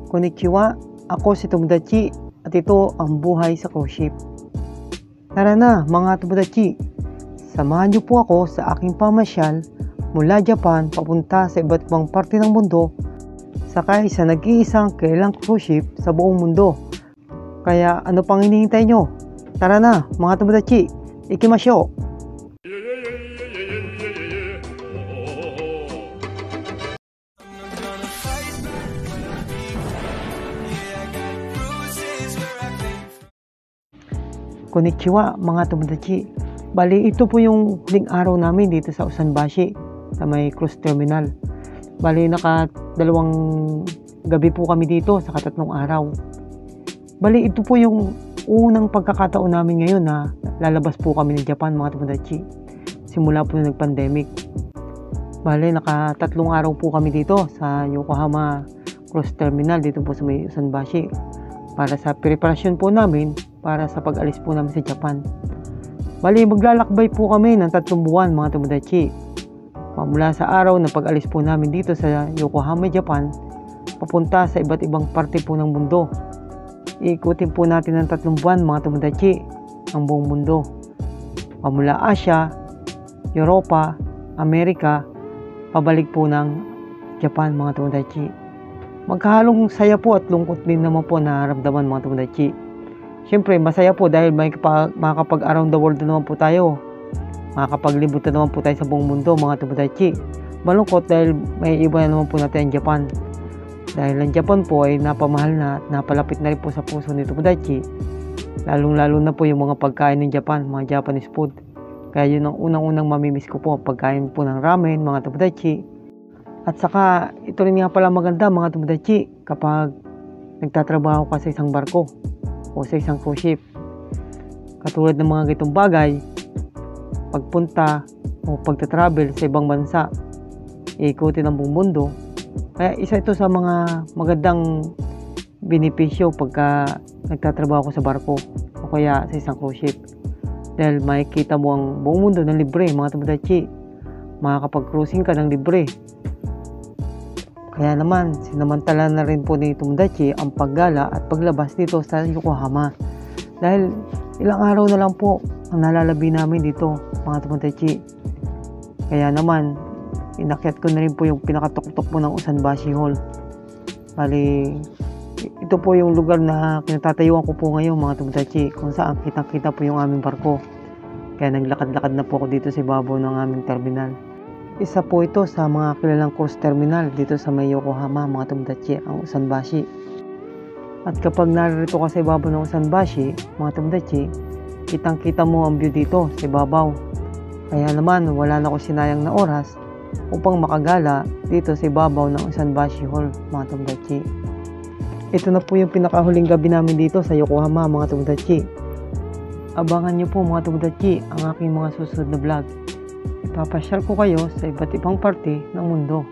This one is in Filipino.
Konnichiwa, ako si Tomodachi at ito ang buhay sa cruise ship. Tara na mga Tomodachi, samahan niyo po ako sa aking pamasyal mula Japan papunta sa iba't ibang parte ng mundo sakay sa nag-iisang kilalang cruise ship sa buong mundo. Kaya ano pang hinihintay nyo? Tara na mga Tomodachi, ikimasyo! Konnichiwa mga Tomodachi. Bali ito po yung huling araw namin dito sa Usanbashi sa may cruise terminal. Bali dalawang gabi po kami dito sa katatlong araw. Bali ito po yung unang pagkakataon namin ngayon na lalabas po kami ng Japan mga Tomodachi. Simula po nag-pandemic. Bali tatlong araw po kami dito sa Yokohama Cruise Terminal dito po sa may Usanbashi para sa preparasyon po namin para sa pag-alis po namin sa Japan. Bali, maglalakbay po kami ng 3 buwan mga Tomodachi. Mula sa araw na pag-alis po namin dito sa Yokohama, Japan, papunta sa iba't ibang parte po ng mundo. Iikutin po natin ng 3 buwan mga Tomodachi ang buong mundo. Mula Asia, Europa, Amerika, pabalik po ng Japan mga Tomodachi. Magkahalong saya po at lungkot din naman po nararamdaman mga Tomodachi. Siyempre, masaya po dahil makakapag-around the world na naman po tayo. Makakapaglibot na naman po tayo sa buong mundo, mga Tomodachi. Malungkot dahil may iba na naman po natin ang Japan. Dahil ang Japan po ay napamahal na at napalapit na rin po sa puso ni Tomodachi. Lalong-lalo na po yung mga pagkain ng Japan, mga Japanese food. Kaya yun ang unang-unang mamimiss ko po, pagkain po ng ramen, mga Tomodachi. At saka, ito rin nga pala maganda, mga Tomodachi, kapag nagtatrabaho ka sa isang barko o sa isang cruise ship. Katulad ng mga gitong bagay, pagpunta o pagta-travel sa ibang bansa, iikutin ang buong mundo. Kaya isa ito sa mga magandang benepisyo pagka nagtatrabaho ko sa barko o kaya sa isang cruise ship. Dahil makikita mo ang buong mundo ng libre, mga Tomodachi. Makakapag-cruising ka ng libre. Kaya naman, sinamantala na rin po ni Tomodachi ang paggala at paglabas dito sa Yokohama. Dahil ilang araw na lang po ang nalalabi namin dito, mga Tomodachi. Kaya naman, inakyat ko na rin po yung pinakatuktok po ng Usanbashi Hall. Bali, ito po yung lugar na kinatatayuan ko po ngayon, mga Tomodachi, kung saan kitang-kita po yung aming barko. Kaya naglakad-lakad na po ako dito sa ibabaw ng aming terminal. Isa po ito sa mga kilalang cruise terminal dito sa may Yokohama, mga Tomodachi, ang Usanbashi. At kapag narito ka sa ibabaw ng Usanbashi, mga Tomodachi, kitang-kita mo ang view dito sa ibabaw. Kaya naman, wala na ako sinayang na oras upang makagala dito sa ibabaw ng Usanbashi Hall, mga Tomodachi. Ito na po yung pinakahuling gabi namin dito sa Yokohama, mga Tomodachi. Abangan nyo po, mga Tomodachi, ang aking mga susunod na vlog. Ipapasyal ko kayo sa iba't ibang parte ng mundo.